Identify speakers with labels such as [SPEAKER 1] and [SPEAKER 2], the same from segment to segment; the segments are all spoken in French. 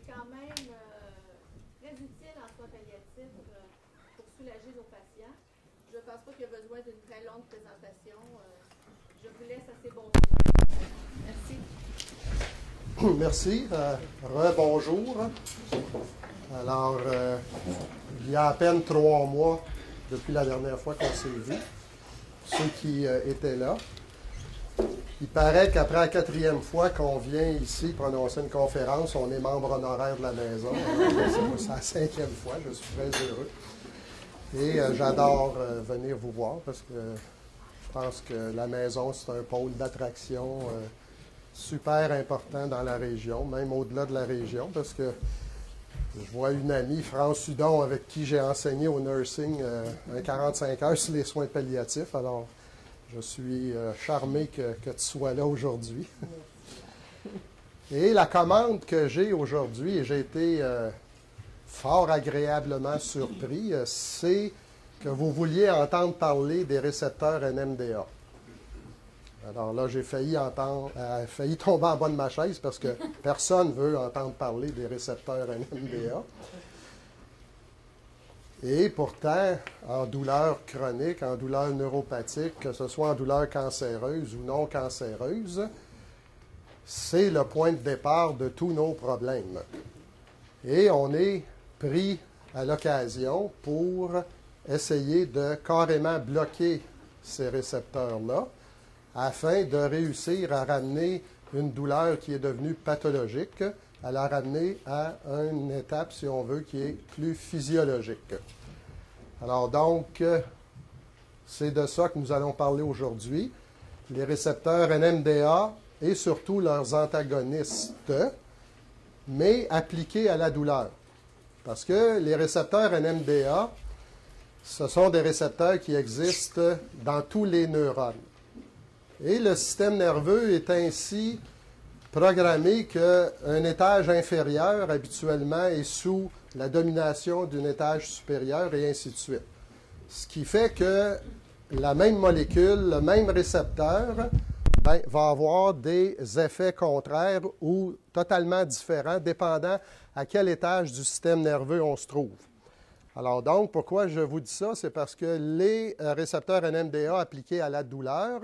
[SPEAKER 1] est quand même très utile en soins palliatifs pour soulager nos patients. Je ne pense pas qu'il y a besoin d'une très longue présentation. Je vous laisse à ces bons soins. Merci.
[SPEAKER 2] Merci. Rebonjour. Alors, il y a à peine 3 mois depuis la dernière fois qu'on s'est vu, ceux qui étaient là. Il paraît qu'après la 4e fois qu'on vient ici prononcer une conférence, on est membre honoraire de la maison. C'est la 5e fois, je suis très heureux. Et j'adore venir vous voir parce que je pense que la maison, c'est un pôle d'attraction super important dans la région, même au-delà de la région, parce que je vois une amie, France Hudon, avec qui j'ai enseigné au nursing un 45 heures sur les soins palliatifs. Alors, je suis charmé que tu sois là aujourd'hui. Et la commande que j'ai aujourd'hui, et j'ai été fort agréablement surpris, c'est que vous vouliez entendre parler des récepteurs NMDA. Alors là, j'ai failli tomber en bas de ma chaise parce que personne ne veut entendre parler des récepteurs NMDA. Et pourtant, en douleur chronique, en douleur neuropathique, que ce soit en douleur cancéreuse ou non cancéreuse, c'est le point de départ de tous nos problèmes. Et on est pris à l'occasion pour essayer de carrément bloquer ces récepteurs-là afin de réussir à ramener une douleur qui est devenue pathologique, à la ramener à une étape, si on veut, qui est plus physiologique. Alors donc, c'est de ça que nous allons parler aujourd'hui. Les récepteurs NMDA et surtout leurs antagonistes, mais appliqués à la douleur. Parce que les récepteurs NMDA, ce sont des récepteurs qui existent dans tous les neurones. Et le système nerveux est ainsi programmé qu'un étage inférieur, habituellement, est sous la domination d'un étage supérieur et ainsi de suite. Ce qui fait que la même molécule, le même récepteur, va avoir des effets contraires ou totalement différents, dépendant à quel étage du système nerveux on se trouve. Alors donc, pourquoi je vous dis ça? C'est parce que les récepteurs NMDA appliqués à la douleur,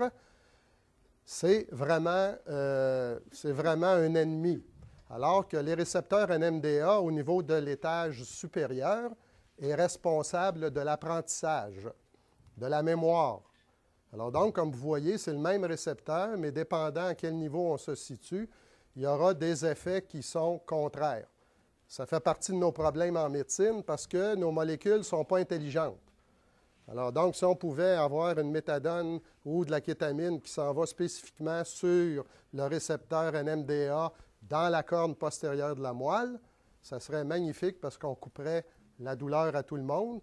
[SPEAKER 2] c'est vraiment un ennemi. Alors que les récepteurs NMDA, au niveau de l'étage supérieur, est responsable de l'apprentissage, de la mémoire. Alors donc, comme vous voyez, c'est le même récepteur, mais dépendant à quel niveau on se situe, il y aura des effets qui sont contraires. Ça fait partie de nos problèmes en médecine parce que nos molécules ne sont pas intelligentes. Alors donc, si on pouvait avoir une méthadone ou de la kétamine qui s'en va spécifiquement sur le récepteur NMDA dans la corne postérieure de la moelle, ça serait magnifique parce qu'on couperait la douleur à tout le monde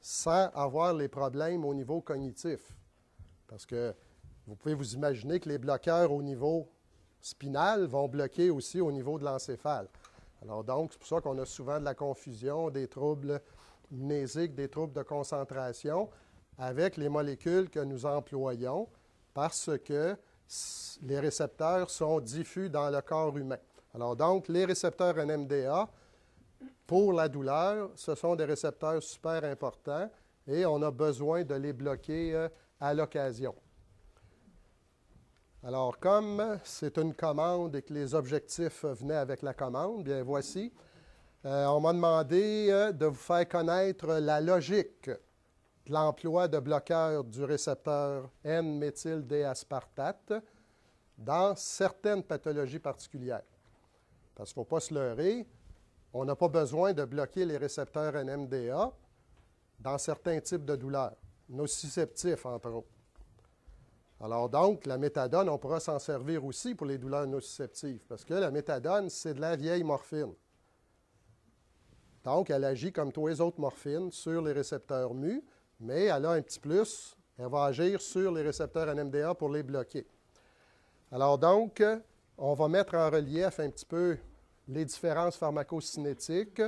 [SPEAKER 2] sans avoir les problèmes au niveau cognitif. Parce que vous pouvez vous imaginer que les bloqueurs au niveau spinal vont bloquer aussi au niveau de l'encéphale. Alors donc, c'est pour ça qu'on a souvent de la confusion, des troubles mnésiques, des troubles de concentration avec les molécules que nous employons parce que les récepteurs sont diffus dans le corps humain. Alors donc, les récepteurs NMDA, pour la douleur, ce sont des récepteurs super importants et on a besoin de les bloquer à l'occasion. Alors, comme c'est une commande et que les objectifs venaient avec la commande, bien voici. On m'a demandé de vous faire connaître la logique de l'emploi de bloqueurs du récepteur N-méthyl-D-aspartate dans certaines pathologies particulières. Parce qu'il ne faut pas se leurrer, on n'a pas besoin de bloquer les récepteurs NMDA dans certains types de douleurs, nociceptifs entre autres. Alors donc, la méthadone, on pourra s'en servir aussi pour les douleurs nociceptives, parce que la méthadone, c'est de la vieille morphine. Donc, elle agit comme tous les autres morphines sur les récepteurs mu, mais elle a un petit plus, elle va agir sur les récepteurs NMDA pour les bloquer. Alors donc, on va mettre en relief un petit peu les différences pharmacocinétiques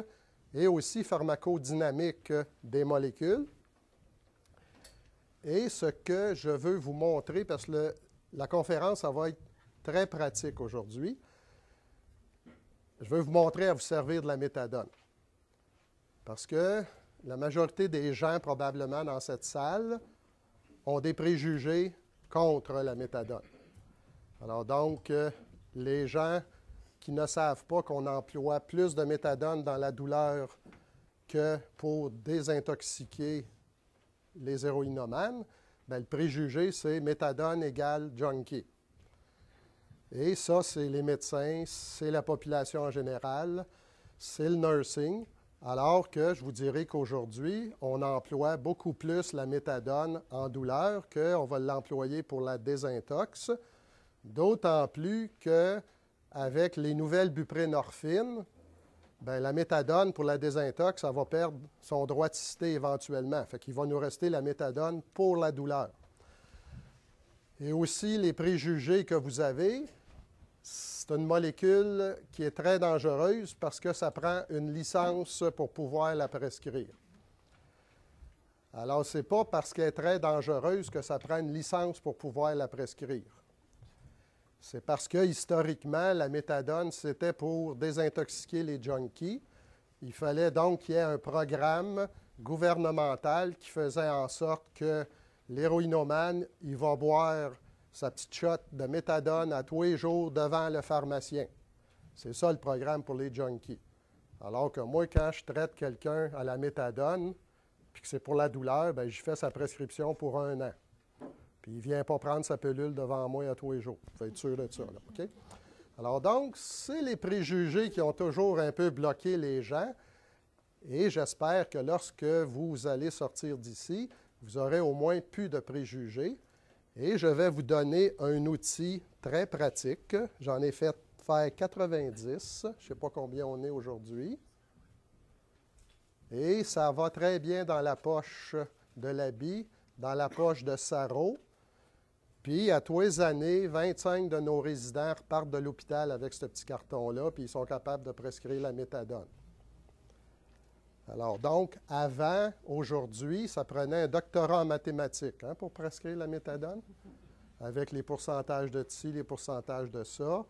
[SPEAKER 2] et aussi pharmacodynamiques des molécules. Et ce que je veux vous montrer, parce que la conférence, ça va être très pratique aujourd'hui, je veux vous montrer à vous servir de la méthadone. Parce que la majorité des gens, probablement, dans cette salle, ont des préjugés contre la méthadone. Alors donc, les gens qui ne savent pas qu'on emploie plus de méthadone dans la douleur que pour désintoxiquer les héroïnomanes, bien, le préjugé, c'est méthadone égale junkie. Et ça, c'est les médecins, c'est la population en général, c'est le nursing, alors que je vous dirais qu'aujourd'hui, on emploie beaucoup plus la méthadone en douleur qu'on va l'employer pour la désintox, d'autant plus qu'avec les nouvelles buprénorphines, bien, la méthadone pour la désintox, ça va perdre son droit de cité éventuellement. Fait qu'il va nous rester la méthadone pour la douleur. Et aussi, les préjugés que vous avez, c'est une molécule qui est très dangereuse parce que ça prend une licence pour pouvoir la prescrire. Alors, ce n'est pas parce qu'elle est très dangereuse que ça prend une licence pour pouvoir la prescrire. C'est parce que, historiquement, la méthadone, c'était pour désintoxiquer les junkies. Il fallait donc qu'il y ait un programme gouvernemental qui faisait en sorte que l'héroïnomane, il va boire sa petite shot de méthadone à tous les jours devant le pharmacien. C'est ça le programme pour les junkies. Alors que moi, quand je traite quelqu'un à la méthadone, puis que c'est pour la douleur, bien, je fais sa prescription pour 1 an. Puis il ne vient pas prendre sa pilule devant moi à tous les jours. Vous êtes sûr de ça, là, OK? Alors donc, c'est les préjugés qui ont toujours un peu bloqué les gens. Et j'espère que lorsque vous allez sortir d'ici, vous aurez au moins plus de préjugés. Et je vais vous donner un outil très pratique. J'en ai fait faire 90. Je ne sais pas combien on est aujourd'hui. Et ça va très bien dans la poche de l'habit, dans la poche de sarrau. Puis, à tous les années, 25 de nos résidents repartent de l'hôpital avec ce petit carton-là, puis ils sont capables de prescrire la méthadone. Alors donc, avant, aujourd'hui, ça prenait un doctorat en mathématiques pour prescrire la méthadone, avec les pourcentages de ci, les pourcentages de ça.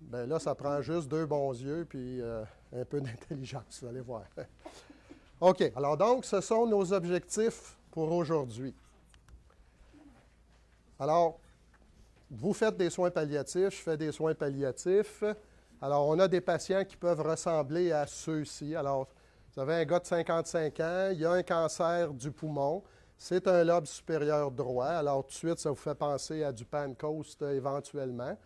[SPEAKER 2] Bien là, ça prend juste 2 bons yeux puis un peu d'intelligence, vous allez voir. OK, alors donc, ce sont nos objectifs pour aujourd'hui. Alors, vous faites des soins palliatifs, je fais des soins palliatifs. Alors, on a des patients qui peuvent ressembler à ceux-ci. Alors, vous avez un gars de 55 ans, il a un cancer du poumon, c'est un lobe supérieur droit. Alors, tout de suite, ça vous fait penser à du Pancoast éventuellement.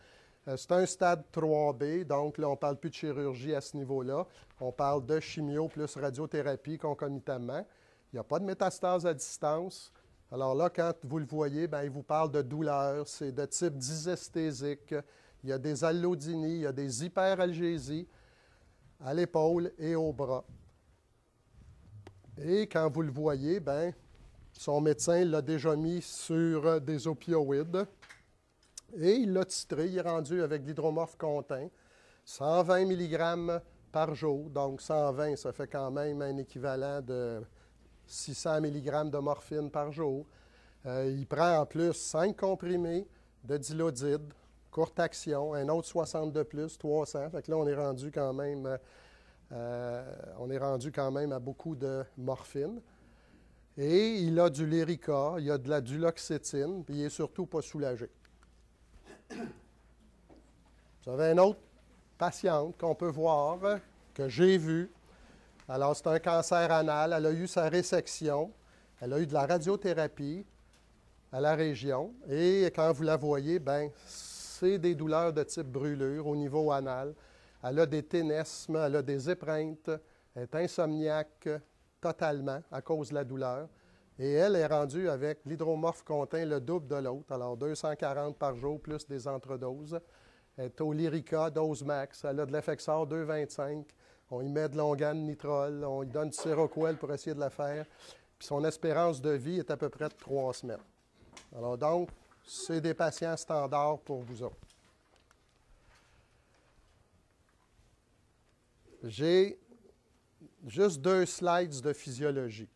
[SPEAKER 2] C'est un stade 3B, donc là, on ne parle plus de chirurgie à ce niveau-là. On parle de chimio plus radiothérapie concomitamment. Il n'y a pas de métastase à distance. Alors là, quand vous le voyez, bien, il vous parle de douleur. C'est de type dysesthésique. Il y a des allodinies, il y a des hyperalgésies à l'épaule et au bras. Et quand vous le voyez, bien, son médecin l'a déjà mis sur des opioïdes et il l'a titré. Il est rendu avec l'hydromorphe contint, 120 mg par jour. Donc 120, ça fait quand même un équivalent de 600 mg de morphine par jour. Il prend en plus 5 comprimés de dilodide, courte action, un autre 60 de plus, 300. Fait que là, on est rendu quand même à beaucoup de morphine. Et il a du Lyrica, il a de la duloxétine, puis il n'est surtout pas soulagé. Vous avez une autre patiente qu'on peut voir, que j'ai vue. Alors, c'est un cancer anal. Elle a eu sa résection. Elle a eu de la radiothérapie à la région. Et quand vous la voyez, bien, c'est des douleurs de type brûlure au niveau anal. Elle a des ténesmes, elle a des épreintes, elle est insomniaque totalement à cause de la douleur. Et elle est rendue avec l'hydromorphe contint le double de l'autre, alors 240 par jour plus des entredoses. Elle est au Lyrica, dose max. Elle a de l'Effexor 2,25. On y met de l'Ongan nitrol, on lui donne du Seroquel pour essayer de la faire. Puis son espérance de vie est à peu près de 3 semaines. Alors donc, c'est des patients standards pour vous autres. J'ai juste 2 slides de physiologie.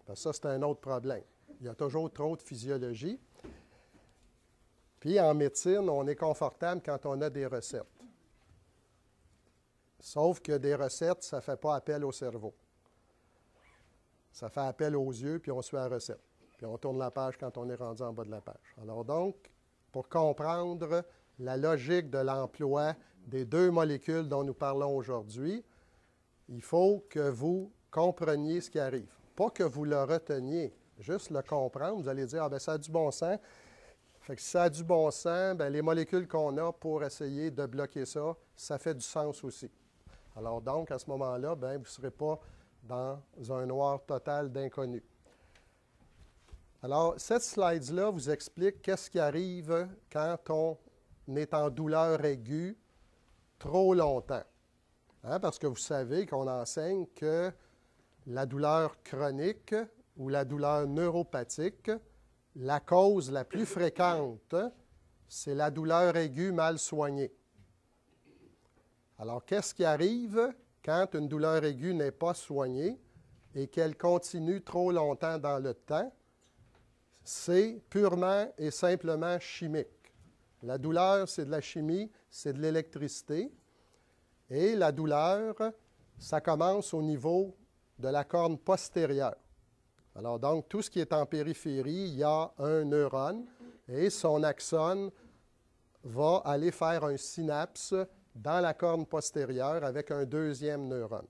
[SPEAKER 2] Parce que ça, c'est un autre problème. Il y a toujours trop de physiologie. Puis en médecine, on est confortable quand on a des recettes. Sauf que des recettes, ça ne fait pas appel au cerveau. Ça fait appel aux yeux, puis on suit la recette. Puis on tourne la page quand on est rendu en bas de la page. Alors donc, pour comprendre la logique de l'emploi des deux molécules dont nous parlons aujourd'hui, il faut que vous compreniez ce qui arrive. Pas que vous le reteniez, juste le comprendre. Vous allez dire, ah bien, ça a du bon sens. Fait que si ça a du bon sens, bien, les molécules qu'on a pour essayer de bloquer ça, ça fait du sens aussi. Alors donc, à ce moment-là, bien, vous ne serez pas dans un noir total d'inconnu. Alors, cette slide-là vous explique qu'est-ce qui arrive quand on est en douleur aiguë trop longtemps. Hein, parce que vous savez qu'on enseigne que la douleur chronique ou la douleur neuropathique, la cause la plus fréquente, c'est la douleur aiguë mal soignée. Alors, qu'est-ce qui arrive quand une douleur aiguë n'est pas soignée et qu'elle continue trop longtemps dans le temps? C'est purement et simplement chimique. La douleur, c'est de la chimie, c'est de l'électricité. Et la douleur, ça commence au niveau de la corne postérieure. Alors donc, tout ce qui est en périphérie, il y a un neurone et son axone va aller faire un synapse dans la corne postérieure avec un deuxième neurone.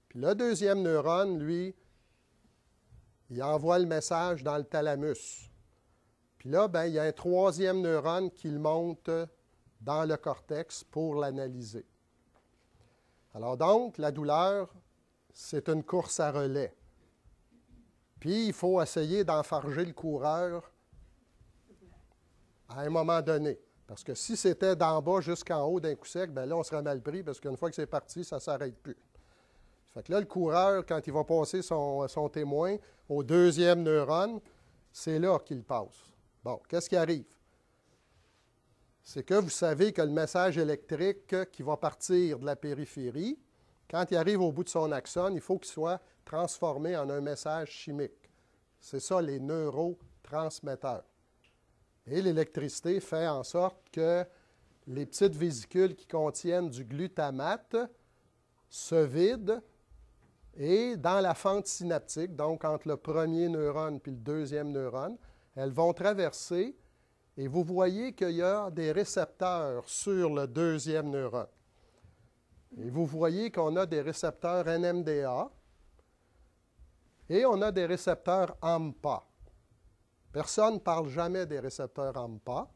[SPEAKER 2] Puis le deuxième neurone, lui, il envoie le message dans le thalamus. Puis là, bien, il y a un troisième neurone qui le monte dans le cortex pour l'analyser. Alors donc, la douleur, c'est une course à relais. Puis, il faut essayer d'enfarger le coureur à un moment donné. Parce que si c'était d'en bas jusqu'en haut d'un coup sec, bien là, on serait mal pris parce qu'une fois que c'est parti, ça ne s'arrête plus. Fait que là, le coureur, quand il va passer son témoin au deuxième neurone, c'est là qu'il passe. Bon, qu'est-ce qui arrive? C'est que vous savez que le message électrique qui va partir de la périphérie, quand il arrive au bout de son axone, il faut qu'il soit transformé en un message chimique. C'est ça, les neurotransmetteurs. Et l'électricité fait en sorte que les petites vésicules qui contiennent du glutamate se vident et dans la fente synaptique, donc entre le premier neurone et le deuxième neurone, elles vont traverser et vous voyez qu'il y a des récepteurs sur le deuxième neurone. Et vous voyez qu'on a des récepteurs NMDA et on a des récepteurs AMPA. Personne ne parle jamais des récepteurs AMPA,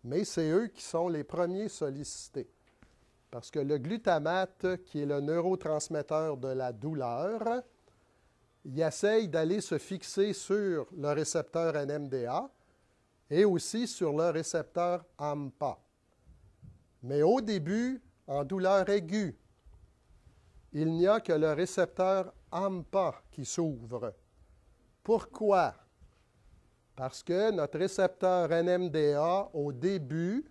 [SPEAKER 2] mais c'est eux qui sont les premiers sollicités. Parce que le glutamate, qui est le neurotransmetteur de la douleur, il essaye d'aller se fixer sur le récepteur NMDA et aussi sur le récepteur AMPA. Mais au début, en douleur aiguë, il n'y a que le récepteur AMPA qui s'ouvre. Pourquoi? Parce que notre récepteur NMDA, au début,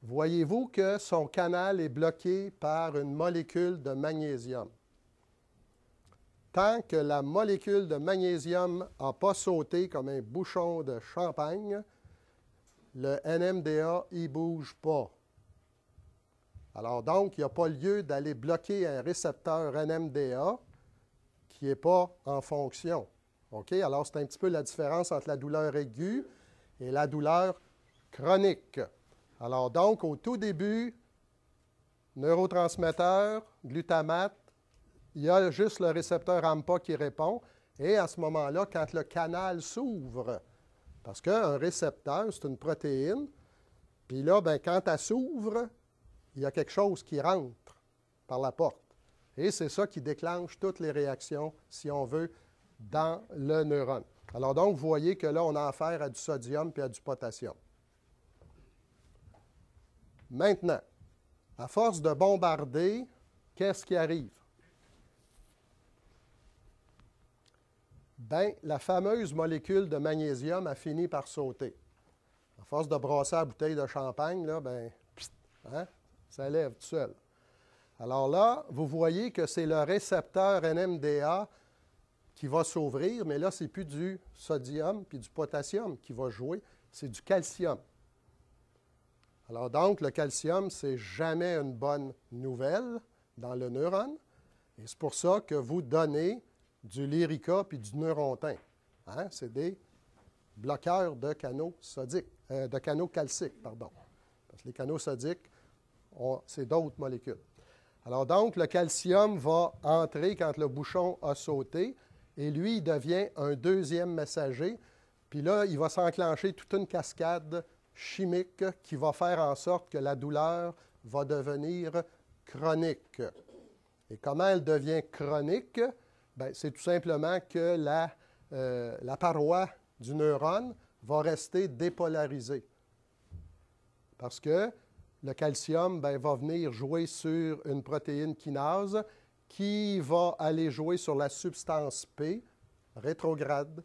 [SPEAKER 2] voyez-vous que son canal est bloqué par une molécule de magnésium. Tant que la molécule de magnésium n'a pas sauté comme un bouchon de champagne, le NMDA n'y bouge pas. Alors donc, il n'y a pas lieu d'aller bloquer un récepteur NMDA qui n'est pas en fonction. OK? Alors, c'est un petit peu la différence entre la douleur aiguë et la douleur chronique. Alors donc, au tout début, neurotransmetteur, glutamate, il y a juste le récepteur AMPA qui répond. Et à ce moment-là, quand le canal s'ouvre, parce qu'un récepteur, c'est une protéine, puis là, bien, quand elle s'ouvre, il y a quelque chose qui rentre par la porte. Et c'est ça qui déclenche toutes les réactions, si on veut, dans le neurone. Alors donc, vous voyez que là, on a affaire à du sodium puis à du potassium. Maintenant, à force de bombarder, qu'est-ce qui arrive? Bien, la fameuse molécule de magnésium a fini par sauter. À force de brasser la bouteille de champagne, là, bien, hein, ça lève tout seul. Alors là, vous voyez que c'est le récepteur NMDA qui va s'ouvrir, mais là, ce n'est plus du sodium puis du potassium qui va jouer, c'est du calcium. Alors donc, le calcium, c'est jamais une bonne nouvelle dans le neurone. Et c'est pour ça que vous donnez du Lyrica puis du Neurontin. Hein? C'est des bloqueurs de canaux sodiques, de canaux calciques, pardon. Parce que les canaux sodiques, c'est d'autres molécules. Alors donc, le calcium va entrer quand le bouchon a sauté, et lui, il devient un deuxième messager. Puis là, il va s'enclencher toute une cascade chimique qui va faire en sorte que la douleur va devenir chronique. Et comment elle devient chronique? Bien, c'est tout simplement que la paroi du neurone va rester dépolarisée. Parce que le calcium va venir jouer sur une protéine kinase qui va aller jouer sur la substance P, rétrograde.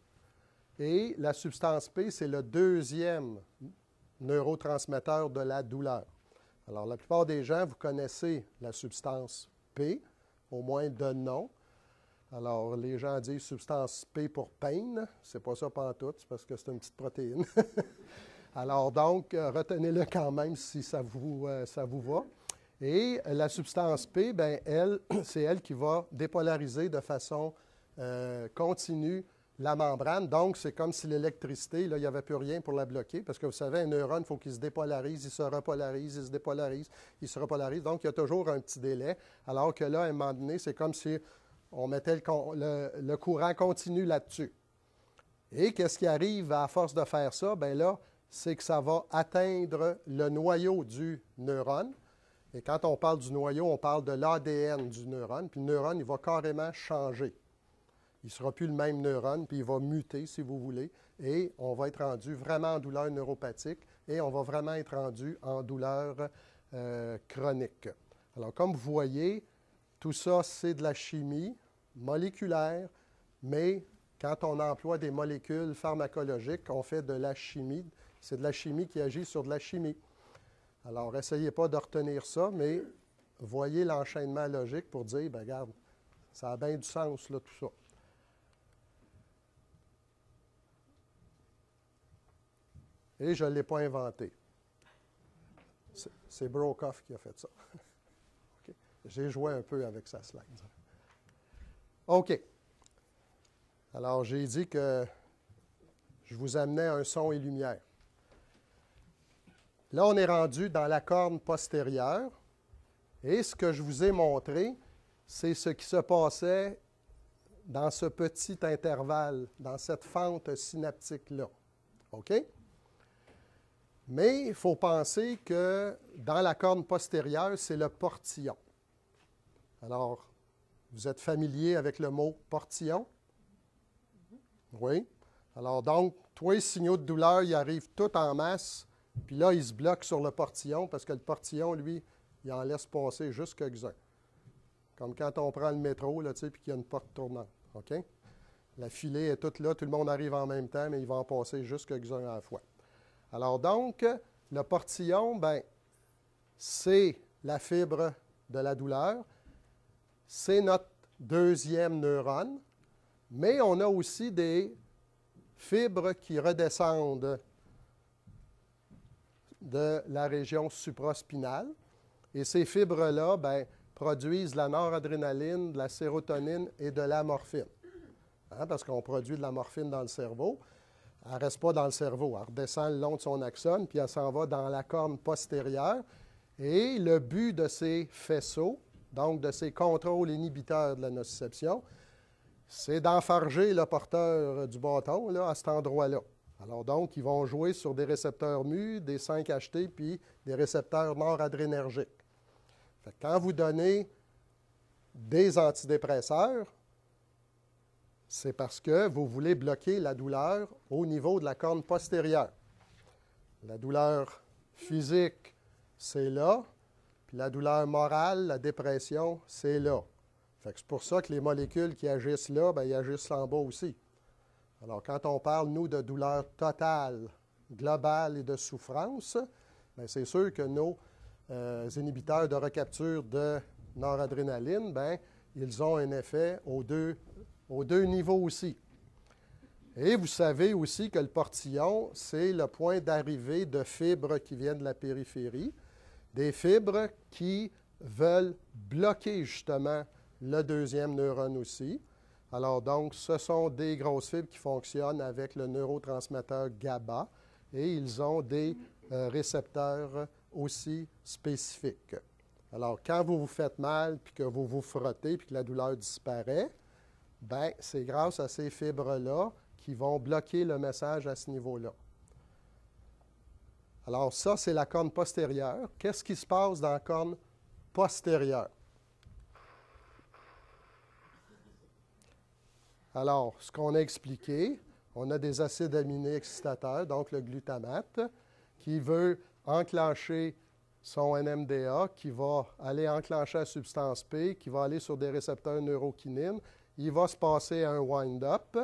[SPEAKER 2] Et la substance P, c'est le deuxième neurotransmetteur de la douleur. Alors, la plupart des gens, vous connaissez la substance P, au moins de nom. Alors, les gens disent substance P pour pain. C'est pas ça pantoute, c'est parce que c'est une petite protéine. Alors, donc, retenez-le quand même si ça vous va. Et la substance P, bien, c'est elle qui va dépolariser de façon continue la membrane. Donc, c'est comme si l'électricité, là, il n'y avait plus rien pour la bloquer, parce que vous savez, un neurone, il faut qu'il se dépolarise, il se repolarise, il se dépolarise, il se repolarise. Donc, il y a toujours un petit délai, alors que là, à un moment donné, c'est comme si on mettait le courant continu là-dessus. Et qu'est-ce qui arrive à force de faire ça? Bien là, c'est que ça va atteindre le noyau du neurone. Et quand on parle du noyau, on parle de l'ADN du neurone. Puis le neurone, il va carrément changer. Il ne sera plus le même neurone, puis il va muter, si vous voulez. Et on va être rendu vraiment en douleur neuropathique et on va vraiment être rendu en douleur chronique. Alors, comme vous voyez, tout ça, c'est de la chimie moléculaire, mais quand on emploie des molécules pharmacologiques, on fait de la chimie. C'est de la chimie qui agit sur de la chimie. Alors, essayez pas de retenir ça, mais voyez l'enchaînement logique pour dire, bien, regarde, ça a bien du sens, là, tout ça. Et je ne l'ai pas inventé. C'est Brokoff qui a fait ça. Okay. J'ai joué un peu avec sa slide. OK. Alors, j'ai dit que je vous amenais un son et lumière. Là, on est rendu dans la corne postérieure. Et ce que je vous ai montré, c'est ce qui se passait dans ce petit intervalle, dans cette fente synaptique-là. OK? Mais il faut penser que dans la corne postérieure, c'est le portillon. Alors, vous êtes familier avec le mot portillon? Oui. Alors donc, tous les signaux de douleur, ils arrivent tout en masse, puis là, ils se bloquent sur le portillon parce que le portillon, lui, il en laisse passer juste quelques-uns. Comme quand on prend le métro, là, tu sais, puis qu'il y a une porte tournante. OK? La filée est toute là, tout le monde arrive en même temps, mais il va en passer juste quelques-uns à la fois. Alors donc, le portillon, bien, c'est la fibre de la douleur, c'est notre deuxième neurone, mais on a aussi des fibres qui redescendent de la région supraspinale. Et ces fibres-là, bien, produisent de la noradrénaline, de la sérotonine et de la morphine. Hein, parce qu'on produit de la morphine dans le cerveau. Elle ne reste pas dans le cerveau, elle redescend le long de son axone, puis elle s'en va dans la corne postérieure. Et le but de ces faisceaux, donc de ces contrôles inhibiteurs de la nociception, c'est d'enfarger le porteur du bâton là, à cet endroit-là. Alors donc, ils vont jouer sur des récepteurs mu, des 5-HT, puis des récepteurs noradrénergiques. Fait que quand vous donnez des antidépresseurs, c'est parce que vous voulez bloquer la douleur au niveau de la corne postérieure. La douleur physique, c'est là, puis la douleur morale, la dépression, c'est là. Fait que c'est pour ça que les molécules qui agissent là, bien, ils agissent en bas aussi. Alors, quand on parle, nous, de douleur totale, globale et de souffrance, bien, c'est sûr que nos inhibiteurs de recapture de noradrénaline, bien, ils ont un effet aux deux niveaux aussi. Et vous savez aussi que le portillon, c'est le point d'arrivée de fibres qui viennent de la périphérie, des fibres qui veulent bloquer justement le deuxième neurone aussi. Alors donc, ce sont des grosses fibres qui fonctionnent avec le neurotransmetteur GABA et ils ont des récepteurs aussi spécifiques. Alors, quand vous vous faites mal, puis que vous vous frottez, puis que la douleur disparaît, bien, c'est grâce à ces fibres-là qui vont bloquer le message à ce niveau-là. Alors, ça, c'est la corne postérieure. Qu'est-ce qui se passe dans la corne postérieure? Alors, ce qu'on a expliqué, on a des acides aminés excitateurs, donc le glutamate, qui veut enclencher son NMDA, qui va aller enclencher la substance P, qui va aller sur des récepteurs neurokinines. Il va se passer un wind-up.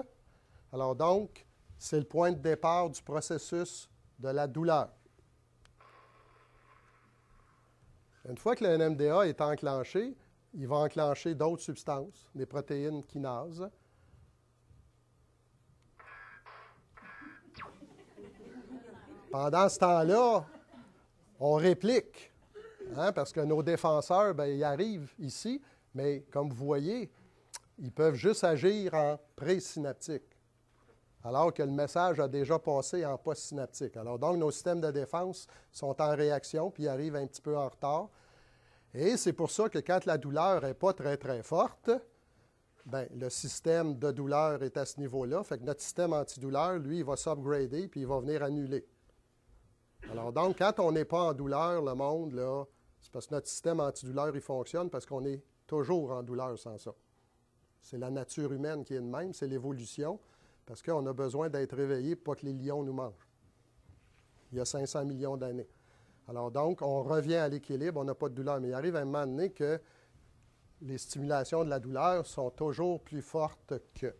[SPEAKER 2] Alors donc, c'est le point de départ du processus de la douleur. Une fois que le NMDA est enclenché, il va enclencher d'autres substances, des protéines kinases. Pendant ce temps-là, on réplique, hein, parce que nos défenseurs, bien, ils arrivent ici, mais comme vous voyez, ils peuvent juste agir en présynaptique, alors que le message a déjà passé en postsynaptique. Alors donc, nos systèmes de défense sont en réaction, puis ils arrivent un petit peu en retard. Et c'est pour ça que quand la douleur n'est pas très, très forte, bien, le système de douleur est à ce niveau-là. Fait que notre système antidouleur, lui, il va s'upgrader, puis il va venir annuler. Alors donc, quand on n'est pas en douleur, le monde, là, c'est parce que notre système antidouleur, il fonctionne parce qu'on est toujours en douleur sans ça. C'est la nature humaine qui est de même, c'est l'évolution, parce qu'on a besoin d'être réveillé pour pas que les lions nous mangent. Il y a 500 millions d'années. Alors donc, on revient à l'équilibre, on n'a pas de douleur. Mais il arrive à un moment donné que les stimulations de la douleur sont toujours plus fortes que.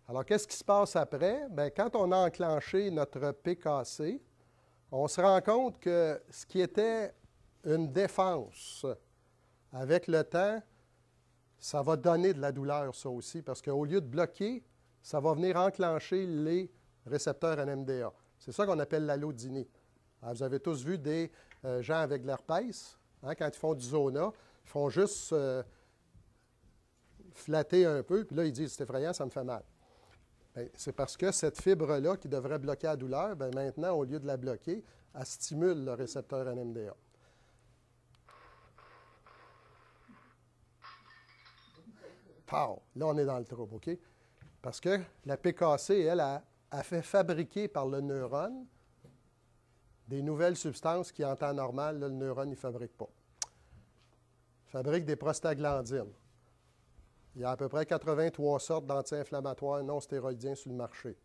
[SPEAKER 2] Alors, qu'est-ce qui se passe après? Bien, quand on a enclenché notre PKC, on se rend compte que ce qui était une défense, avec le temps, ça va donner de la douleur, ça aussi, parce qu'au lieu de bloquer, ça va venir enclencher les récepteurs NMDA. C'est ça qu'on appelle l'allodynie. Alors, vous avez tous vu des gens avec de l'herpès, hein, quand ils font du zona, ils font juste flatter un peu, puis là, ils disent « c'est effrayant, ça me fait mal ». C'est parce que cette fibre-là, qui devrait bloquer la douleur, bien, maintenant, au lieu de la bloquer, elle stimule le récepteur NMDA. Pow! Là, on est dans le trouble, OK? Parce que la PKC, elle, a fait fabriquer par le neurone des nouvelles substances qui, en temps normal, là, le neurone ne fabrique pas. Il fabrique des prostaglandines. Il y a à peu près 83 sortes d'anti-inflammatoires non stéroïdiens sur le marché.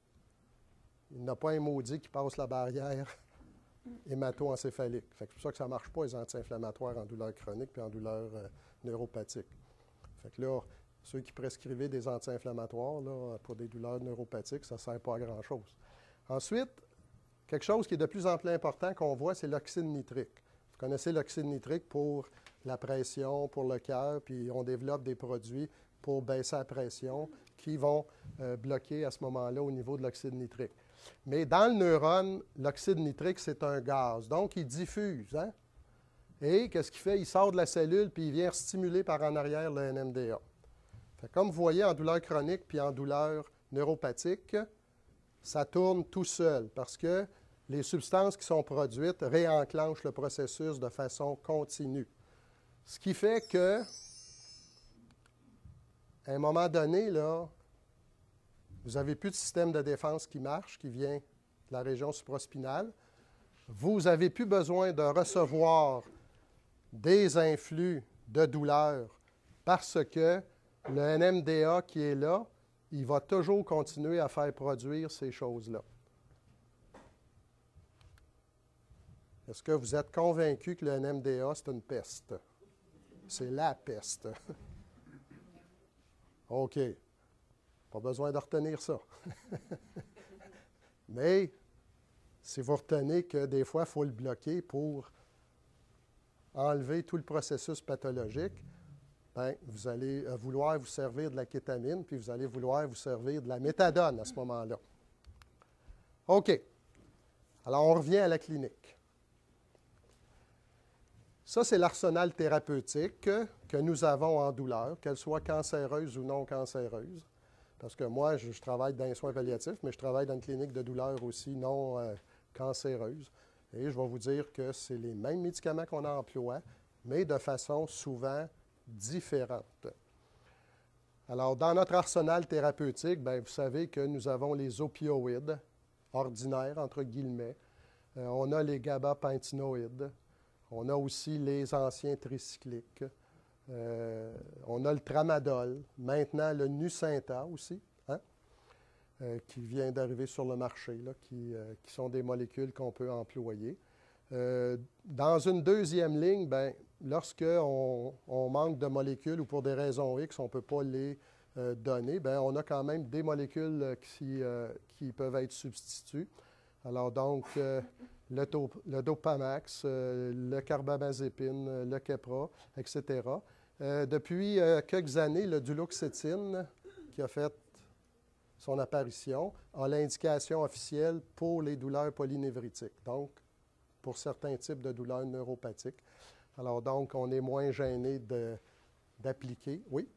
[SPEAKER 2] Il n'y a pas un maudit qui passe la barrière hémato-encéphalique. C'est pour ça que ça ne marche pas, les anti-inflammatoires en douleur chronique et en douleur neuropathique. Fait que là, ceux qui prescrivaient des anti-inflammatoires là, pour des douleurs neuropathiques, ça ne sert pas à grand-chose. Ensuite, quelque chose qui est de plus en plus important qu'on voit, c'est l'oxyde nitrique. Vous connaissez l'oxyde nitrique pour la pression, pour le cœur, puis on développe des produits pour baisser la pression qui vont bloquer à ce moment-là au niveau de l'oxyde nitrique. Mais dans le neurone, l'oxyde nitrique, c'est un gaz. Donc, il diffuse. Hein? Et qu'est-ce qu'il fait? Il sort de la cellule puis il vient stimuler par en arrière le NMDA. Fait, comme vous voyez, en douleur chronique puis en douleur neuropathique, ça tourne tout seul parce que les substances qui sont produites réenclenchent le processus de façon continue. Ce qui fait que, à un moment donné, là, vous n'avez plus de système de défense qui marche, qui vient de la région supraspinale. Vous n'avez plus besoin de recevoir des influx de douleur parce que le NMDA qui est là, il va toujours continuer à faire produire ces choses-là. Est-ce que vous êtes convaincu que le NMDA, c'est une peste? C'est la peste. OK. Pas besoin de retenir ça. Mais si vous retenez que des fois, il faut le bloquer pour enlever tout le processus pathologique, bien, vous allez vouloir vous servir de la kétamine, puis vous allez vouloir vous servir de la méthadone à ce moment-là. OK. Alors, on revient à la clinique. Ça, c'est l'arsenal thérapeutique que nous avons en douleur, qu'elle soit cancéreuse ou non cancéreuse. Parce que moi, je travaille dans les soins palliatifs, mais je travaille dans une clinique de douleur aussi non cancéreuse. Et je vais vous dire que c'est les mêmes médicaments qu'on emploie, mais de façon souvent différente. Alors, dans notre arsenal thérapeutique, bien, vous savez que nous avons les opioïdes ordinaires, entre guillemets. On a les gabapentinoïdes. On a aussi les anciens tricycliques. On a le tramadol. Maintenant, le Nucynta aussi, hein, qui vient d'arriver sur le marché, là, qui sont des molécules qu'on peut employer. Dans une deuxième ligne, bien, lorsqu'on manque de molécules ou pour des raisons X, on ne peut pas les donner, bien, on a quand même des molécules qui peuvent être substituées. Alors donc, le Dopamax, le carbamazépine, le Keppra, etc. Depuis quelques années, le duloxétine, qui a fait son apparition, a l'indication officielle pour les douleurs polynévritiques, donc pour certains types de douleurs neuropathiques. Alors donc, on est moins gêné d'appliquer. Oui?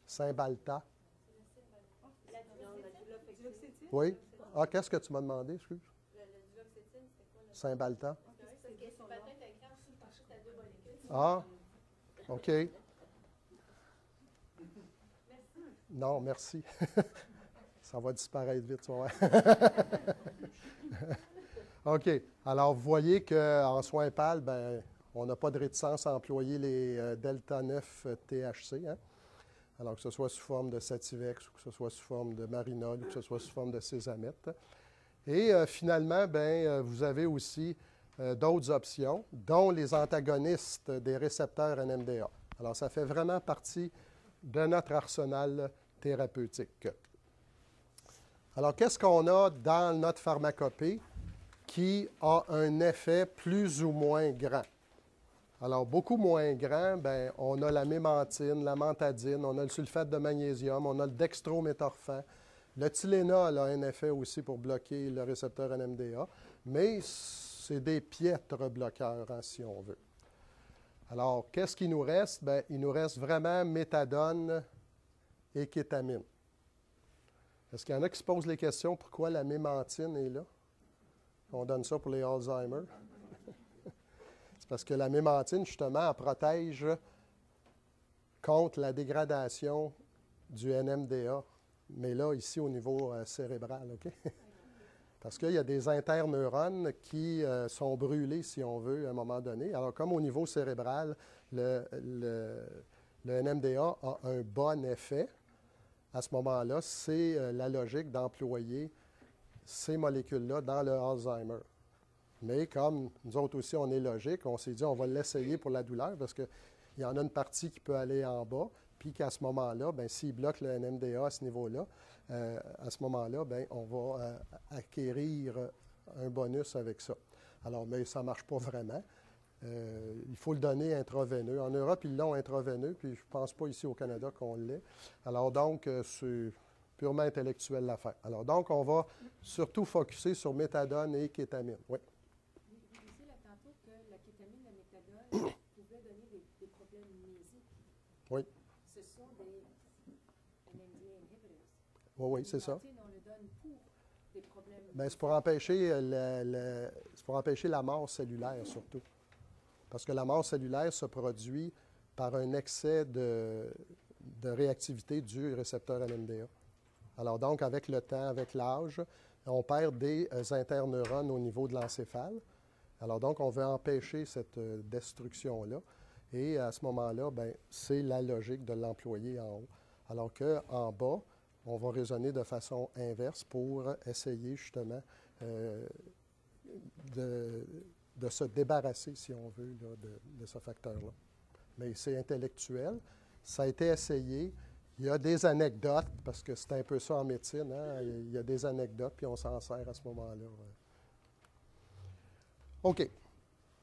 [SPEAKER 2] Cymbalta. Oui? Ah, qu'est-ce que tu m'as demandé, excuse? Cymbalta. Ah, OK. Non, merci. Ça va disparaître vite, tu vas voir. OK. Alors, vous voyez qu'en soins PAL, ben, on n'a pas de réticence à employer les delta 9 THC, hein? Alors que ce soit sous forme de Sativex, ou que ce soit sous forme de Marinol, ou que ce soit sous forme de Sésamètre. Et finalement, bien, vous avez aussi d'autres options, dont les antagonistes des récepteurs NMDA. Alors, ça fait vraiment partie de notre arsenal thérapeutique. Alors, qu'est-ce qu'on a dans notre pharmacopée qui a un effet plus ou moins grand? Alors, beaucoup moins grand, bien, on a la mémantine, la mantadine, on a le sulfate de magnésium, on a le dextrométhorphan. Le Tylenol a un effet aussi pour bloquer le récepteur NMDA, mais c'est des piètres bloqueurs, hein, si on veut. Alors, qu'est-ce qu'il nous reste? Bien, il nous reste vraiment méthadone et kétamine. Est-ce qu'il y en a qui se posent les questions pourquoi la mémantine est là? On donne ça pour les Alzheimer. C'est parce que la mémantine, justement, elle protège contre la dégradation du NMDA. Mais là, ici, au niveau cérébral, OK? Parce qu'il y a des interneurones qui sont brûlés, si on veut, à un moment donné. Alors, comme au niveau cérébral, le NMDA a un bon effet, à ce moment-là, c'est la logique d'employer ces molécules-là dans le Alzheimer. Mais comme nous autres aussi, on est logique, on s'est dit, on va l'essayer pour la douleur parce qu'il y en a une partie qui peut aller en bas, puis qu'à ce moment-là, bien, s'il bloque le NMDA à ce niveau-là, à ce moment-là, bien, on va acquérir un bonus avec ça. Alors, mais ça ne marche pas vraiment. Il faut le donner intraveineux. En Europe, ils l'ont intraveineux, puis je ne pense pas ici au Canada qu'on l'ait. Alors donc, c'est purement intellectuel l'affaire. Alors donc, on va surtout focusser sur méthadone et kétamine. Oui.
[SPEAKER 3] Vous disiez là tantôt que la kétamine, la méthadone pouvaient donner des problèmes mnésiques.
[SPEAKER 2] Oui.
[SPEAKER 3] Ce sont des NMDA inhibitors.
[SPEAKER 2] Oui, c'est ça.
[SPEAKER 3] On le donne pour des problèmes.
[SPEAKER 2] Bien, c'est pour empêcher la mort cellulaire surtout. Parce que la mort cellulaire se produit par un excès de réactivité du récepteur NMDA. Alors donc, avec le temps, avec l'âge, on perd des interneurones au niveau de l'encéphale. Alors donc, on veut empêcher cette destruction-là. Et à ce moment-là, bien, c'est la logique de l'employer en haut. Alors qu'en bas, on va raisonner de façon inverse pour essayer justement de se débarrasser, si on veut, là, de ce facteur-là. Mais c'est intellectuel. Ça a été essayé. Il y a des anecdotes, parce que c'est un peu ça en médecine, hein? Il y a des anecdotes, puis on s'en sert à ce moment-là. OK.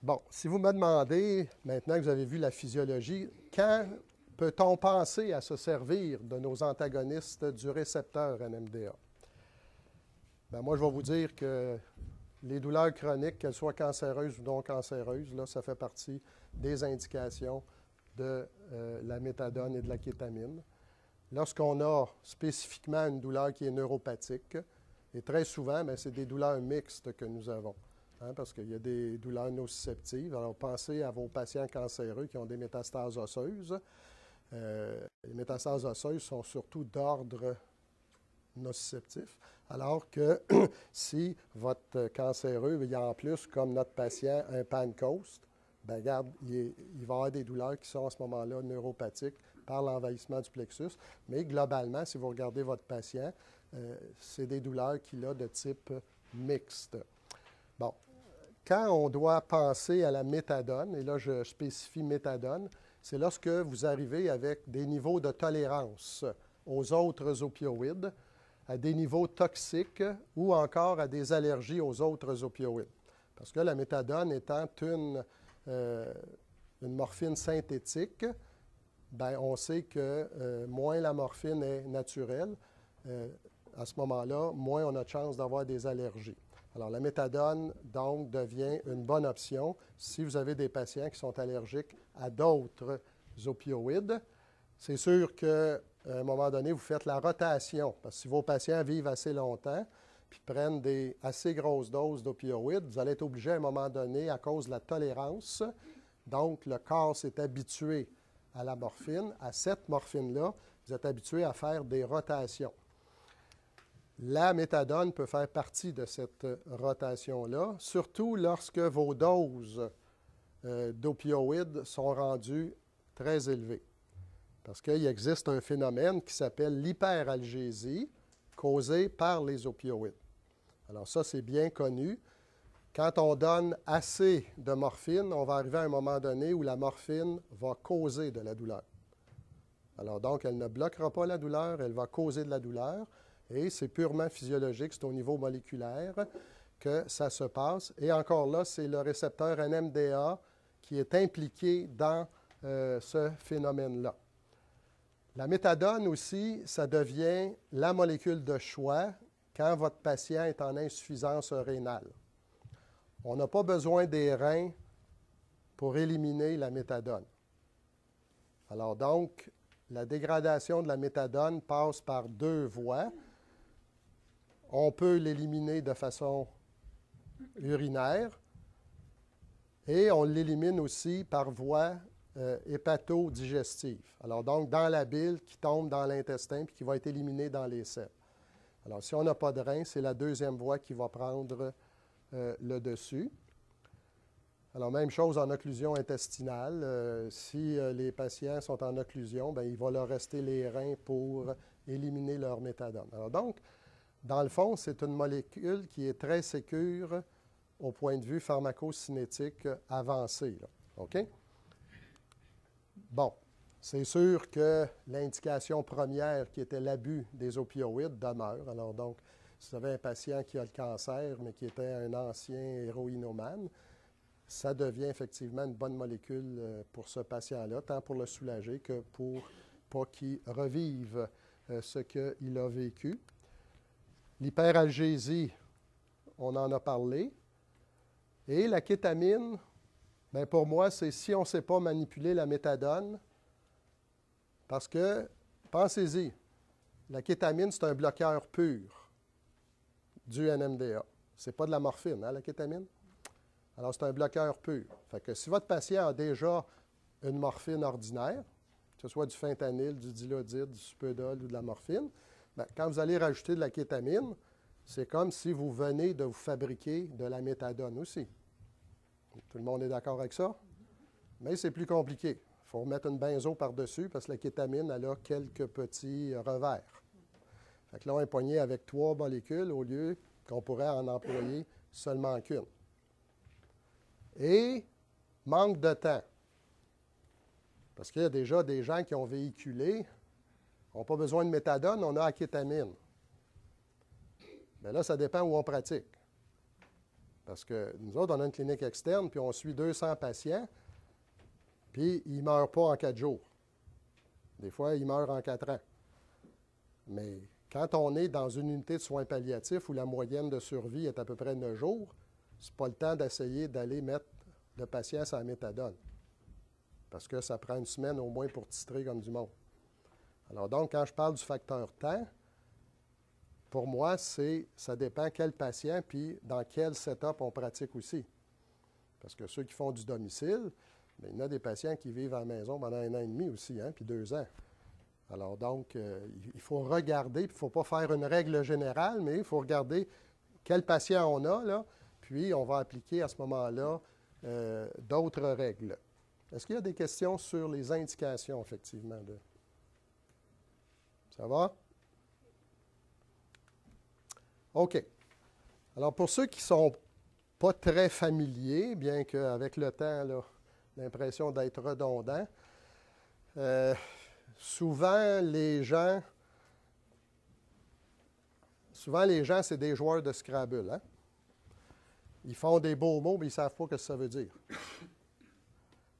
[SPEAKER 2] Bon, si vous me demandez, maintenant que vous avez vu la physiologie, quand peut-on penser à se servir de nos antagonistes du récepteur NMDA? Bien, moi, je vais vous dire que les douleurs chroniques, qu'elles soient cancéreuses ou non cancéreuses, là, ça fait partie des indications de la méthadone et de la kétamine. Lorsqu'on a spécifiquement une douleur qui est neuropathique, et très souvent, bien, c'est des douleurs mixtes que nous avons, hein, parce qu'il y a des douleurs nociceptives. Alors, pensez à vos patients cancéreux qui ont des métastases osseuses. Les métastases osseuses sont surtout d'ordre nociceptif, alors que si votre cancéreux, il y a en plus, comme notre patient, un PANCOAST, bien, regarde, il va avoir des douleurs qui sont à ce moment-là neuropathiques par l'envahissement du plexus. Mais globalement, si vous regardez votre patient, c'est des douleurs qu'il a de type mixte. Bon, quand on doit penser à la méthadone, et là je spécifie méthadone, c'est lorsque vous arrivez avec des niveaux de tolérance aux autres opioïdes, à des niveaux toxiques ou encore à des allergies aux autres opioïdes. Parce que la méthadone étant une morphine synthétique, bien, on sait que moins la morphine est naturelle, à ce moment-là, moins on a de chances d'avoir des allergies. Alors, la méthadone, donc, devient une bonne option si vous avez des patients qui sont allergiques à d'autres opioïdes. C'est sûr qu'à un moment donné, vous faites la rotation, parce que si vos patients vivent assez longtemps puis prennent des assez grosses doses d'opioïdes, vous allez être obligé à un moment donné, à cause de la tolérance, donc le corps s'est habitué à la morphine, à cette morphine-là, vous êtes habitué à faire des rotations. La méthadone peut faire partie de cette rotation-là, surtout lorsque vos doses d'opioïdes sont rendues très élevées. Parce qu'il existe un phénomène qui s'appelle l'hyperalgésie causée par les opioïdes. Alors ça, c'est bien connu. Quand on donne assez de morphine, on va arriver à un moment donné où la morphine va causer de la douleur. Alors donc, elle ne bloquera pas la douleur, elle va causer de la douleur. Et c'est purement physiologique, c'est au niveau moléculaire que ça se passe. Et encore là, c'est le récepteur NMDA qui est impliqué dans ce phénomène-là. La méthadone aussi, ça devient la molécule de choix quand votre patient est en insuffisance rénale. On n'a pas besoin des reins pour éliminer la méthadone. Alors donc, la dégradation de la méthadone passe par deux voies. On peut l'éliminer de façon urinaire et on l'élimine aussi par voie hépatodigestive. Alors donc, dans la bile qui tombe dans l'intestin puis qui va être éliminée dans les selles. Alors, si on n'a pas de rein, c'est la deuxième voie qui va prendre le dessus. Alors, même chose en occlusion intestinale. Si les patients sont en occlusion, bien, il va leur rester les reins pour éliminer leur méthadone. Alors donc, dans le fond, c'est une molécule qui est très sécure au point de vue pharmacocinétique avancé. Là. OK? Bon, c'est sûr que l'indication première, qui était l'abus des opioïdes, demeure. Alors donc, si vous avez un patient qui a le cancer, mais qui était un ancien héroïnomane, ça devient effectivement une bonne molécule pour ce patient-là, tant pour le soulager que pour pas qu'il revive ce qu'il a vécu. L'hyperalgésie, on en a parlé. Et la kétamine, bien pour moi, c'est si on ne sait pas manipuler la méthadone, parce que, pensez-y, la kétamine, c'est un bloqueur pur du NMDA. Ce n'est pas de la morphine, hein, la kétamine? Alors, c'est un bloqueur pur. Fait que si votre patient a déjà une morphine ordinaire, que ce soit du fentanyl, du dilodide, du supédol ou de la morphine, bien, quand vous allez rajouter de la kétamine, c'est comme si vous venez de vous fabriquer de la méthadone aussi. Tout le monde est d'accord avec ça? Mais c'est plus compliqué. Il faut mettre une benzo par-dessus parce que la kétamine, elle a quelques petits revers. Fait que là, on est poigné avec 3 molécules au lieu qu'on pourrait en employer seulement qu'une. Et manque de temps. Parce qu'il y a déjà des gens qui ont véhiculé, n'ont pas besoin de méthadone, on a la kétamine. Bien là, ça dépend où on pratique. Parce que nous autres, on a une clinique externe, puis on suit 200 patients, puis ils ne meurent pas en 4 jours. Des fois, ils meurent en 4 ans. Mais quand on est dans une unité de soins palliatifs où la moyenne de survie est à peu près 9 jours, ce n'est pas le temps d'essayer d'aller mettre le patient sur la méthadone. Parce que ça prend une semaine au moins pour titrer comme du monde. Alors donc, quand je parle du facteur temps, pour moi, ça dépend quel patient puis dans quel setup on pratique aussi. Parce que ceux qui font du domicile, bien, il y en a des patients qui vivent à la maison pendant 1 an et demi aussi, puis 2 ans. Alors donc, il faut regarder, il ne faut pas faire une règle générale, mais il faut regarder quel patient on a, là, puis on va appliquer à ce moment-là d'autres règles. Est-ce qu'il y a des questions sur les indications, effectivement? Ça va? OK. Alors, pour ceux qui ne sont pas très familiers, bien qu'avec le temps, l'impression d'être redondant, souvent, les gens, c'est des joueurs de Scrabble. Hein? Ils font des beaux mots, mais ils ne savent pas ce que ça veut dire.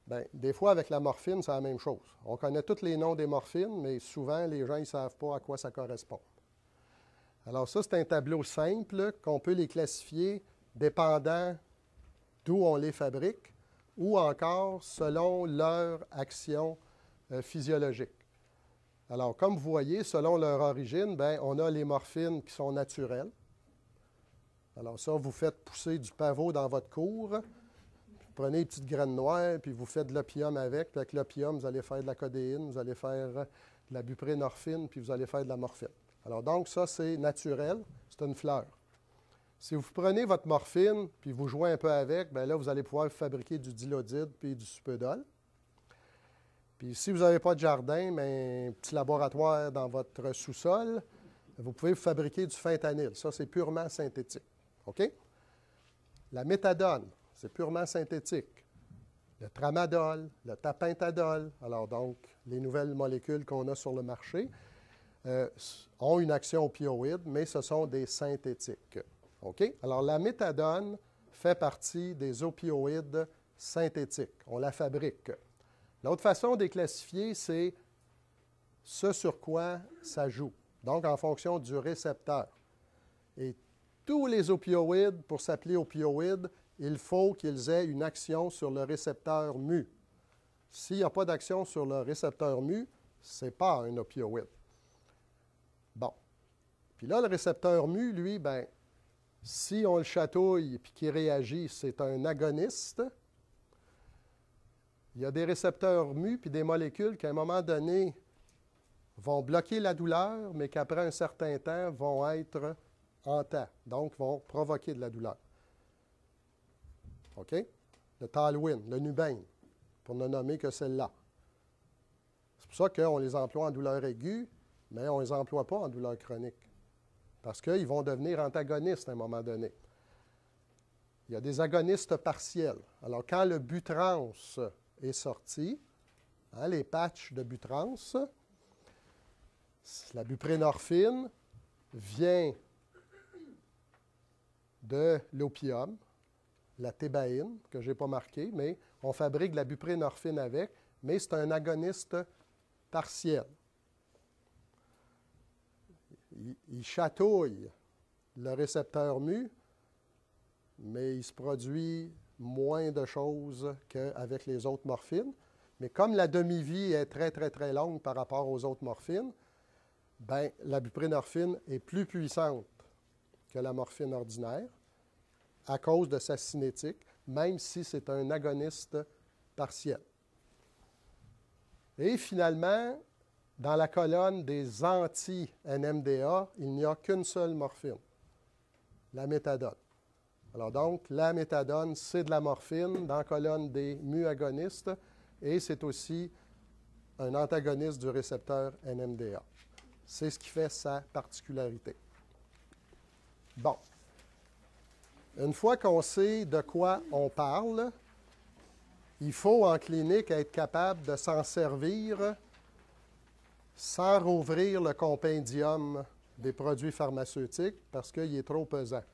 [SPEAKER 2] Bien, des fois, avec la morphine, c'est la même chose. On connaît tous les noms des morphines, mais souvent, les gens ne savent pas à quoi ça correspond. Alors ça, c'est un tableau simple qu'on peut les classifier dépendant d'où on les fabrique ou encore selon leur action physiologique. Alors, comme vous voyez, selon leur origine, bien, on a les morphines qui sont naturelles. Alors ça, vous faites pousser du pavot dans votre cour, vous prenez une petite graine noire, puis vous faites de l'opium avec. Puis avec l'opium, vous allez faire de la codéine, vous allez faire de la buprénorphine, puis vous allez faire de la morphine. Alors donc, ça, c'est naturel, c'est une fleur. Si vous prenez votre morphine, puis vous jouez un peu avec, bien là, vous allez pouvoir fabriquer du dilodide puis du supédol. Puis si vous n'avez pas de jardin, mais un petit laboratoire dans votre sous-sol, vous pouvez fabriquer du fentanyl. Ça, c'est purement synthétique. OK? La méthadone, c'est purement synthétique. Le tramadol, le tapentadol, alors donc les nouvelles molécules qu'on a sur le marché, ont une action opioïde, mais ce sont des synthétiques. OK? Alors la méthadone fait partie des opioïdes synthétiques. On la fabrique. L'autre façon de les classifier, c'est ce sur quoi ça joue. Donc, en fonction du récepteur. Et tous les opioïdes, pour s'appeler opioïdes, il faut qu'ils aient une action sur le récepteur mu. S'il n'y a pas d'action sur le récepteur mu, ce n'est pas un opioïde. Bon. Puis là, le récepteur mu, lui, bien, si on le chatouille et qu'il réagit, c'est un agoniste. Il y a des récepteurs mu puis des molécules qui, à un moment donné, vont bloquer la douleur, mais qu'après un certain temps, vont être en temps, donc vont provoquer de la douleur. OK? Le Talwin, le Nubain, pour ne nommer que celle-là. C'est pour ça qu'on les emploie en douleur aiguë, mais on ne les emploie pas en douleur chronique, parce qu'ils vont devenir antagonistes à un moment donné. Il y a des agonistes partiels. Alors, quand le Butrans est sorti, hein, les patchs de Butrans, la buprénorphine vient de l'opium, la thébaïne, que je n'ai pas marqué, mais on fabrique de la buprénorphine avec, mais c'est un agoniste partiel. Il chatouille le récepteur mu, mais il se produit moins de choses qu'avec les autres morphines. Mais comme la demi-vie est très, très, très longue par rapport aux autres morphines, bien, la buprénorphine est plus puissante que la morphine ordinaire à cause de sa cinétique, même si c'est un agoniste partiel. Et finalement, dans la colonne des anti-NMDA, il n'y a qu'une seule morphine, la méthadone. Alors donc, la méthadone, c'est de la morphine dans la colonne des mu-agonistes et c'est aussi un antagoniste du récepteur NMDA. C'est ce qui fait sa particularité. Bon. Une fois qu'on sait de quoi on parle, il faut en clinique être capable de s'en servir sans rouvrir le compendium des produits pharmaceutiques parce qu'il est trop pesant.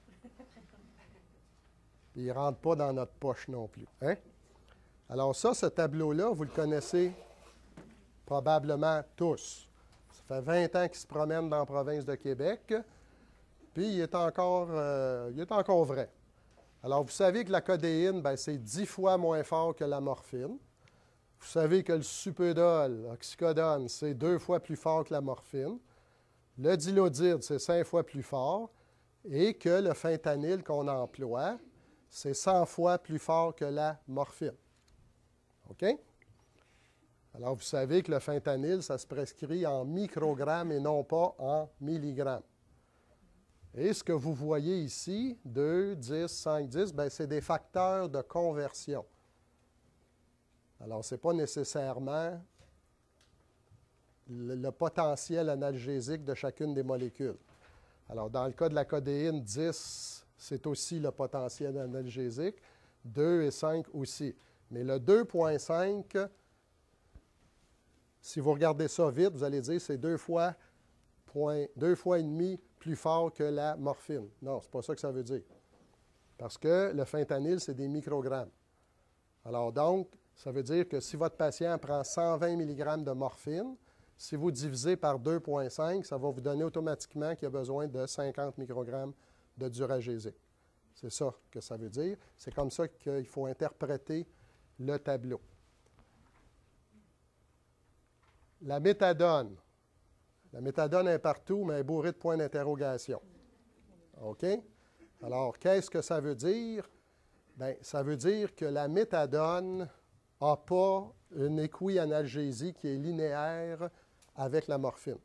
[SPEAKER 2] Il ne rentre pas dans notre poche non plus. Hein? Alors ça, ce tableau-là, vous le connaissez probablement tous. Ça fait 20 ans qu'il se promène dans la province de Québec, puis il est encore vrai. Alors, vous savez que la codéine, ben, c'est 10 fois moins fort que la morphine. Vous savez que le supédol, l'oxycodone, c'est 2 fois plus fort que la morphine. Le dilodide, c'est 5 fois plus fort. Et que le fentanyl qu'on emploie, c'est 100 fois plus fort que la morphine. OK? Alors, vous savez que le fentanyl, ça se prescrit en microgrammes et non pas en milligrammes. Et ce que vous voyez ici, 2, 10, 5, 10, bien, c'est des facteurs de conversion. Alors, ce n'est pas nécessairement le potentiel analgésique de chacune des molécules. Alors, dans le cas de la codéine, 10, c'est aussi le potentiel analgésique, 2 et 5 aussi. Mais le 2,5, si vous regardez ça vite, vous allez dire que c'est 2 fois et demi plus fort que la morphine. Non, ce n'est pas ça que ça veut dire. Parce que le fentanyl, c'est des microgrammes. Alors donc, ça veut dire que si votre patient prend 120 mg de morphine, si vous divisez par 2,5, ça va vous donner automatiquement qu'il y a besoin de 50 microgrammes de duragésique. C'est ça que ça veut dire. C'est comme ça qu'il faut interpréter le tableau. La méthadone. La méthadone est partout, mais elle est bourrée de points d'interrogation. OK? Alors, qu'est-ce que ça veut dire? Bien, ça veut dire que la méthadone n'a pas une équianalgésie qui est linéaire avec la morphine.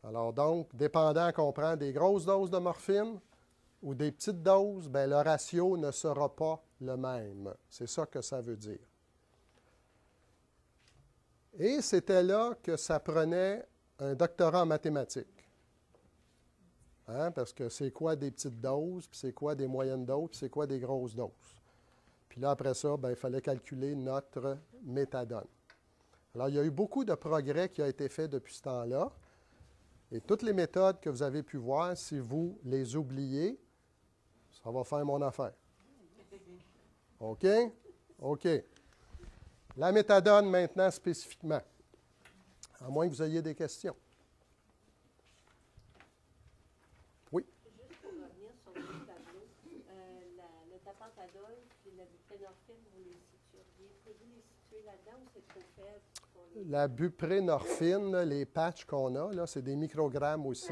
[SPEAKER 2] Alors donc, dépendant qu'on prend des grosses doses de morphine ou des petites doses, bien, le ratio ne sera pas le même. C'est ça que ça veut dire. Et c'était là que ça prenait un doctorat en mathématiques. Hein? Parce que c'est quoi des petites doses, puis c'est quoi des moyennes doses, puis c'est quoi des grosses doses. Puis là, après ça, bien, il fallait calculer notre méthadone. Alors, il y a eu beaucoup de progrès qui a été fait depuis ce temps-là. Et toutes les méthodes que vous avez pu voir, si vous les oubliez, ça va faire mon affaire. OK? OK. La méthadone maintenant spécifiquement, à moins que vous ayez des questions. Oui?
[SPEAKER 4] Juste pour revenir sur le tableau, le tapentadol et la buprenorphine, pouvez-vous les situer là-dedans ou c'est trop faible?
[SPEAKER 2] La buprenorphine, les patchs qu'on a, là, c'est des microgrammes aussi.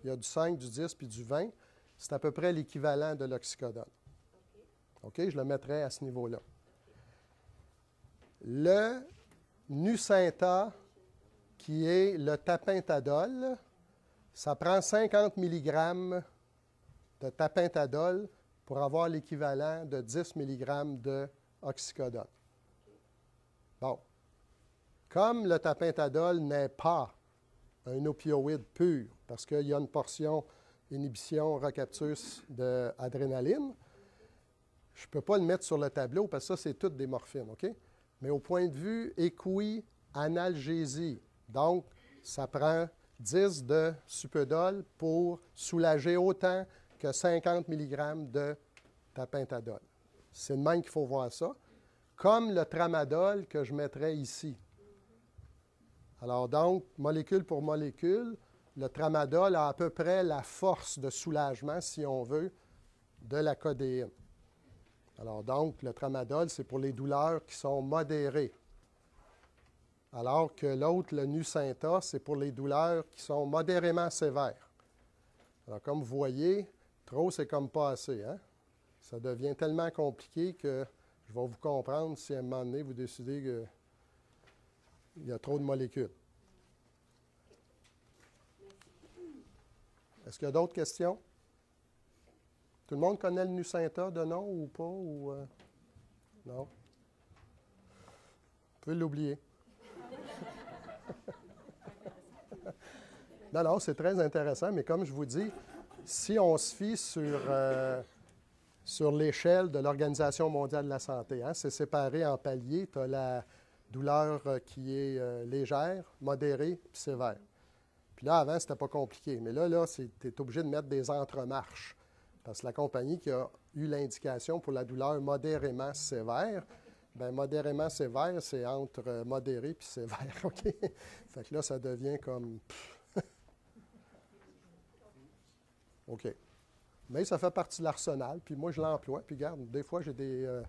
[SPEAKER 2] Il y a du 5, du 10 puis du 20. C'est à peu près l'équivalent de l'oxycodone. OK? Je le mettrais à ce niveau-là. Le Nucynta, qui est le tapentadol, ça prend 50 mg de tapentadol pour avoir l'équivalent de 10 mg d'oxycodone. Bon. Comme le tapentadol n'est pas un opioïde pur, parce qu'il y a une portion inhibition, recapture d'adrénaline, je ne peux pas le mettre sur le tableau parce que ça, c'est toutes des morphines, OK? Mais au point de vue équi-analgésie, donc, ça prend 10 de supédol pour soulager autant que 50 mg de tapentadol. C'est de même qu'il faut voir ça. Comme le tramadol que je mettrais ici. Alors donc, molécule pour molécule, le tramadol a à peu près la force de soulagement, si on veut, de la codéine. Alors donc, le tramadol, c'est pour les douleurs qui sont modérées. Alors que l'autre, le Nucynta, c'est pour les douleurs qui sont modérément sévères. Alors comme vous voyez, trop, c'est comme pas assez. Hein? Ça devient tellement compliqué que je vais vous comprendre si à un moment donné, vous décidez qu'il y a trop de molécules. Est-ce qu'il y a d'autres questions? Tout le monde connaît le Nucynta de nom ou pas? Non? Vous pouvez l'oublier. Non, c'est très intéressant, mais comme je vous dis, si on se fie sur l'échelle de l'Organisation mondiale de la santé, hein, c'est séparé en paliers. Tu as la douleur qui est légère, modérée puis sévère. Puis là, avant, c'était pas compliqué. Mais là tu es obligé de mettre des entremarches. Parce que la compagnie qui a eu l'indication pour la douleur modérément sévère, bien, modérément sévère, c'est entre modéré et sévère, OK? Fait que là, ça devient comme... OK. Mais ça fait partie de l'arsenal, puis moi, je l'emploie. Puis regarde, des fois, j'ai des